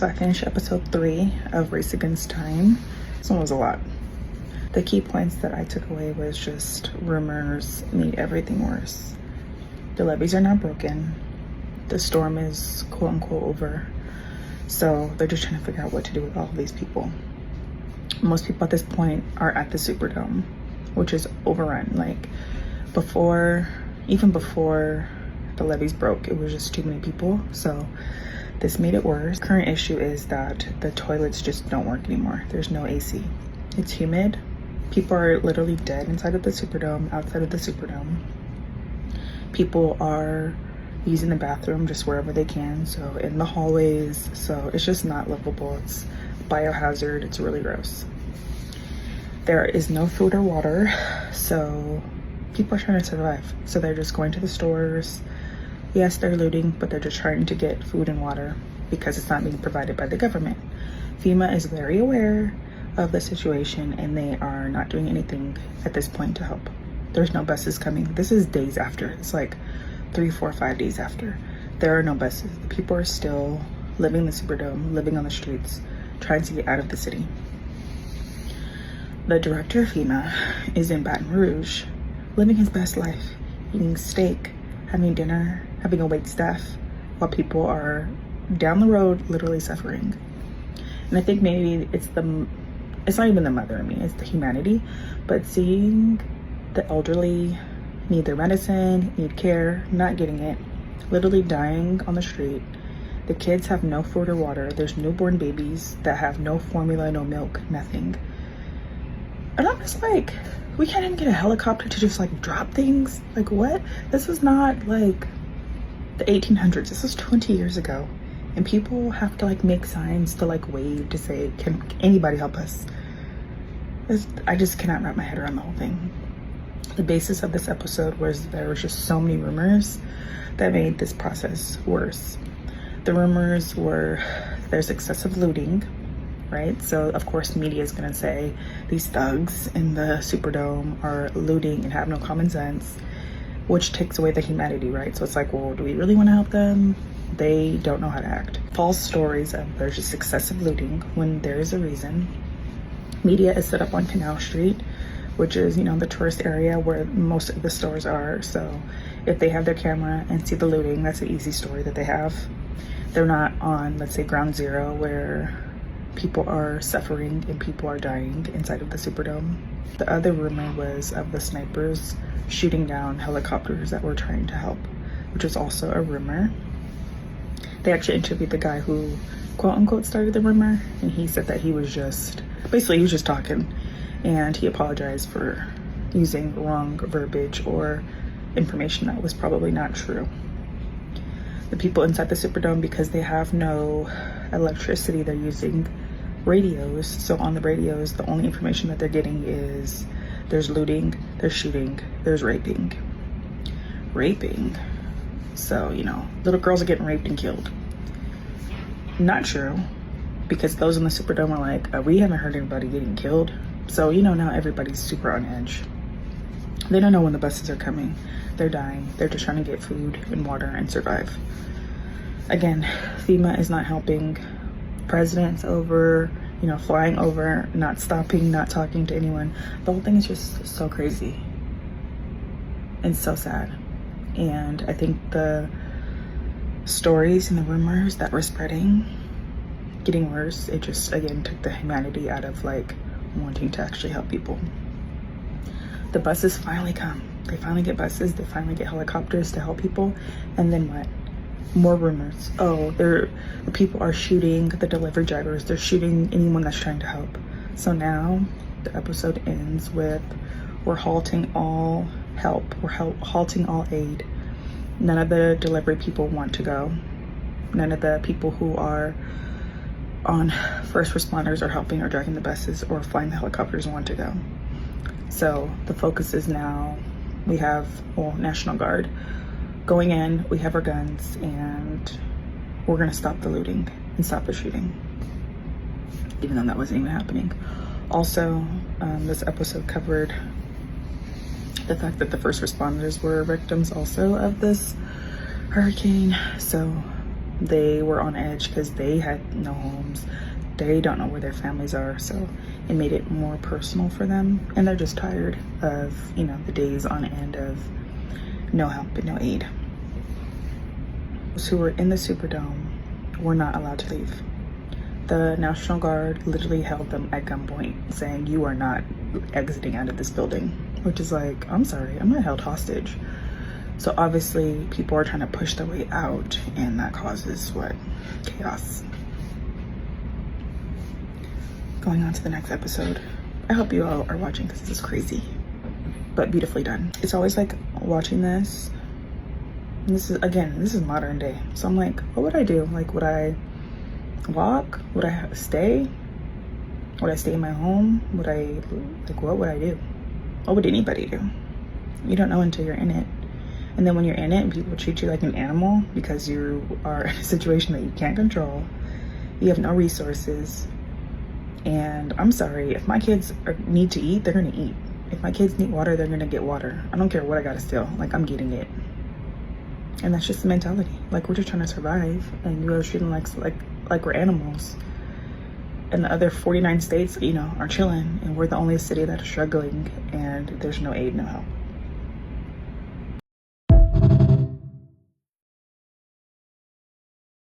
So I finished episode 3 of Race Against Time. This one was a lot. The key points that I took away was just rumors made everything worse. The levees are now broken. The storm is quote unquote over. So they're just trying to figure out what to do with all of these people. Most people at this point are at the Superdome, which is overrun. Like even before the levees broke, it was just too many people. So this made it worse. Current issue is that the toilets just don't work anymore. There's no AC. It's humid. People are literally dead inside of the Superdome, outside of the Superdome. People are using the bathroom just wherever they can, so in the hallways. So it's just not livable. It's biohazard. It's really gross. There is no food or water, so people are trying to survive. So they're just going to the stores. Yes, they're looting, but they're just trying to get food and water because it's not being provided by the government. FEMA is very aware of the situation and they are not doing anything at this point to help. There's no buses coming. This is days after. It's like 3, 4, 5 days after. There are no buses. People are still living in the Superdome, living on the streets, trying to get out of the city. The director of FEMA is in Baton Rouge, living his best life, eating steak, having dinner, having a wait staff, while people are down the road literally suffering. And I think maybe it's not even the mother in me, it's the humanity. But seeing the elderly need their medicine, need care, not getting it, literally dying on the street. The kids have no food or water. There's newborn babies that have no formula, no milk, nothing. And I'm just like, we can't even get a helicopter to just like drop things? Like what? This was not like the 1800s. This was 20 years ago. And people have to like make signs to like wave to say, can anybody help us? I just cannot wrap my head around the whole thing. The basis of this episode was there was just so many rumors that made this process worse. The rumors were there's excessive looting, right? So of course media is gonna say these thugs in the Superdome are looting and have no common sense, which takes away the humanity, right? So it's like, well, do we really want to help them? They don't know how to act. False stories of there's just excessive looting when there is a reason. Media is set up on Canal Street, which is, you know, the tourist area where most of the stores are. So if they have their camera and see the looting, that's an easy story that they have. They're not on, let's say, ground zero where people are suffering and people are dying inside of the Superdome. The other rumor was of the snipers shooting down helicopters that were trying to help, which was also a rumor. They actually interviewed the guy who quote unquote started the rumor, and he said that he was just talking, and he apologized for using wrong verbiage or information that was probably not true. The people inside the Superdome, because they have no electricity, they're using radios. So on the radios, the only information that they're getting is there's looting, there's shooting, there's raping. So, you know, little girls are getting raped and killed. Not true, because those in the Superdome are like, we haven't heard anybody getting killed. So, you know, now everybody's super on edge. They don't know when the buses are coming. They're dying. They're just trying to get food and water and survive. Again, FEMA is not helping. President's over, you know, flying over, not stopping, not talking to anyone. The whole thing is just so crazy and so sad. And I think the stories and the rumors that were spreading, getting worse, it just, again, took the humanity out of like wanting to actually help people. The buses finally come. They finally get buses. They finally get helicopters to help people. And then what? More rumors. Oh, the people are shooting the delivery drivers. They're shooting anyone that's trying to help. So now the episode ends with we're halting all help. We're halting all aid. None of the delivery people want to go. None of the people who are on first responders or helping or driving the buses or flying the helicopters want to go. So the focus is now we have National Guard going in, we have our guns, and we're gonna stop the looting and stop the shooting, even though that wasn't even happening. Also, this episode covered the fact that the first responders were victims also of this hurricane. So They were on edge because they had no homes. They don't know where their families are, so it made it more personal for them. And they're just tired of, you know, the days on end of no help and no aid. Those who were in the Superdome were not allowed to leave. The National Guard literally held them at gunpoint, saying, "You are not exiting out of this building," which is like, I'm sorry, I'm not held hostage. So obviously people are trying to push their way out, and that causes what? Chaos. Going on to the next episode. I hope you all are watching because this is crazy, but beautifully done. It's always like watching this. And this is modern day. So I'm like, what would I do? Like, would I walk? Would I stay? Would I stay in my home? What would I do? What would anybody do? You don't know until you're in it. And then when you're in it and people treat you like an animal because you are in a situation that you can't control, you have no resources. And I'm sorry, if my kids need to eat, they're gonna eat. If my kids need water, they're gonna get water. I don't care what I gotta steal, like, I'm getting it. And that's just the mentality. Like, we're just trying to survive, and you are treating like we're animals. And the other 49 states, you know, are chilling, and we're the only city that is struggling, and there's no aid, no help.